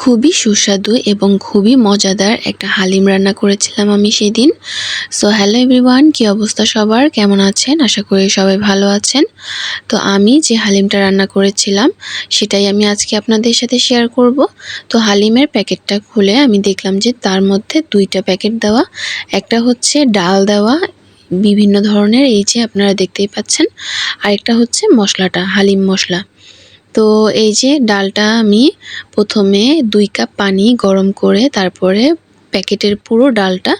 খুবই সুস্বাদু এবং খুবই মজাদার একটা হালিম রান্না করেছিলাম আমি সেদিন। সো হ্যালো এভরিওয়ান, কি অবস্থা সবার, কেমন আছেন? আশা করি সবাই ভালো আছেন। তো আমি যে হালিমটা রান্না করেছিলাম সেটাই আমি আজকে আপনাদের সাথে শেয়ার করব। তো হালিমের প্যাকেটটা খুলে আমি দেখলাম যে তার মধ্যে 2টা প্যাকেট দেওয়া, একটা হচ্ছে ডাল দেওয়া বিভিন্ন ধরনের, এই যে আপনারা দেখতেই পাচ্ছেন, আরেকটা হচ্ছে মশলাটা হালিম মশলা। তো এই যে ডালটা আমি প্রথমে 2 কাপ পানি গরম করে তারপরে প্যাকেটের পুরো ডালটা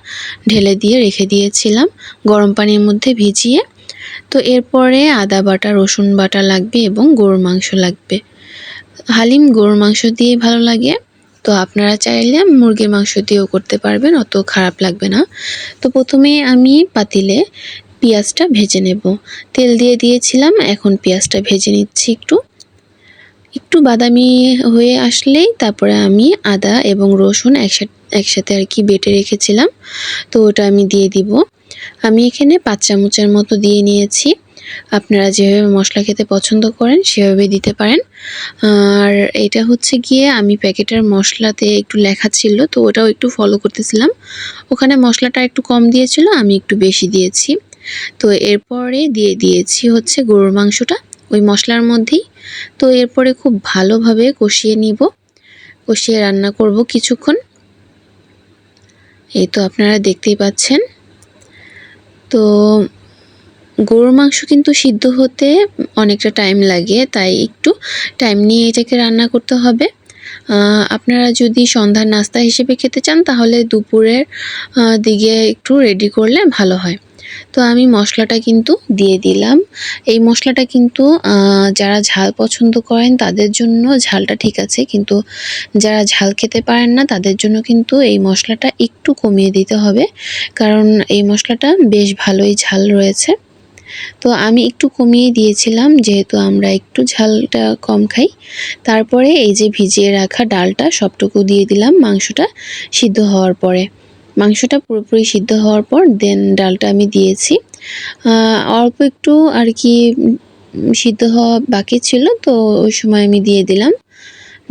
ঢেলে দিয়ে রেখে দিয়েছিলাম গরম পানির মধ্যে ভিজিয়ে। তো এরপরে আদা বাটা, রসুন বাটা লাগবে এবং গরুর মাংস লাগবে। হালিম গরুর মাংস দিয়ে ভালো লাগে, তো আপনারা চাইলে মুরগির মাংস দিয়েও করতে পারবেন, অত খারাপ লাগবে না। তো প্রথমে আমি পাতিলে পেঁয়াজটা ভেজে নেব। তেল দিয়ে দিয়েছিলাম, এখন পেঁয়াজটা ভেজে নিচ্ছি। একটু বাদামি হয়ে আসলেই তারপরে আমি আদা এবং রসুন একসাথে আর কি বেটে রেখেছিলাম, তো ওটা আমি দিয়ে দিব। আমি এখানে 5 চামচের মতো দিয়ে নিয়েছি। আপনারা যেভাবে মশলা খেতে পছন্দ করেন সেভাবে দিতে পারেন। আর এটা হচ্ছে গিয়ে আমি প্যাকেটের মশলাতে একটু লেখা ছিল, তো ওটাও একটু ফলো করতেছিলাম। ওখানে মশলাটা একটু কম দিয়েছিল, আমি একটু বেশি দিয়েছি। তো এরপরে দিয়ে দিয়েছি হচ্ছে গরুর মাংসটা ওই মশলার মধ্যেই। তো এরপরে খুব ভালোভাবে কষিয়ে নিব, কষিয়ে রান্না করব কিছুক্ষণ। এই তো আপনারা দেখতেই পাচ্ছেন। তো গরুর মাংস কিন্তু সিদ্ধ হতে অনেকটা টাইম লাগে, তাই একটু টাইম নিয়ে এটাকে রান্না করতে হবে। আপনারা যদি সন্ধ্যার নাস্তা হিসেবে খেতে চান তাহলে দুপুরের দিকে একটু রেডি করলে ভালো হয়। তো আমি মশলাটা কিন্তু দিয়ে দিলাম। এই মশলাটা কিন্তু যারা ঝাল পছন্দ করেন তাদের জন্য ঝালটা ঠিক আছে, কিন্তু যারা ঝাল খেতে পারেন না তাদের জন্য কিন্তু এই মশলাটা একটু কমিয়ে দিতে হবে, কারণ এই মশলাটা বেশ ভালোই ঝাল রয়েছে। তো আমি একটু কমিয়ে দিয়েছিলাম যেহেতু আমরা একটু ঝালটা কম খাই। তারপরে এই যে ভিজিয়ে রাখা ডালটা সবটুকু দিয়ে দিলাম মাংসটা সিদ্ধ হওয়ার পরে। মাংসটা পুরোপুরি সিদ্ধ হওয়ার পর দেন ডালটা আমি দিয়েছি। অল্প একটু আর কি সিদ্ধ হওয়া বাকি ছিল, তো ওই সময় আমি দিয়ে দিলাম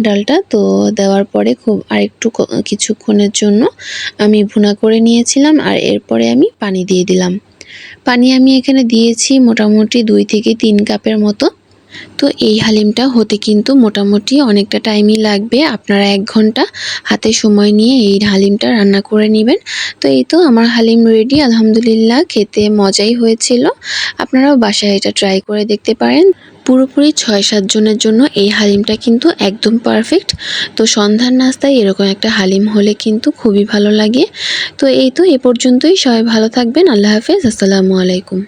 ডালটা। তো দেওয়ার পরে খুব আরেকটু কিছুক্ষণের জন্য আমি ভুনা করে নিয়েছিলাম, আর এরপরে আমি পানি দিয়ে দিলাম। পানি আমি এখানে দিয়েছি মোটামুটি 2 থেকে 3 কাপের মতো। তো এই হালিমটা হতে কিন্তু মোটামুটি অনেকটা টাইমই লাগবে। আপনারা 1 ঘন্টা হাতে সময় নিয়ে এই হালিমটা রান্না করে নেবেন। তো এই তো আমার হালিম রেডি, আলহামদুলিল্লাহ, খেতে মজাই হয়েছিল। আপনারাও বাসায় এটা ট্রাই করে দেখতে পারেন। পুরোপুরি 6-7 জনের জন্য এই হালিমটা কিন্তু একদম পারফেক্ট। তো সন্ধ্যার নাস্তায় এরকম একটা হালিম হলে কিন্তু খুবই ভালো লাগে। তো এই তো এ পর্যন্তই, সবাই ভালো থাকবেন। আল্লাহ হাফেজ, আসসালামু আলাইকুম।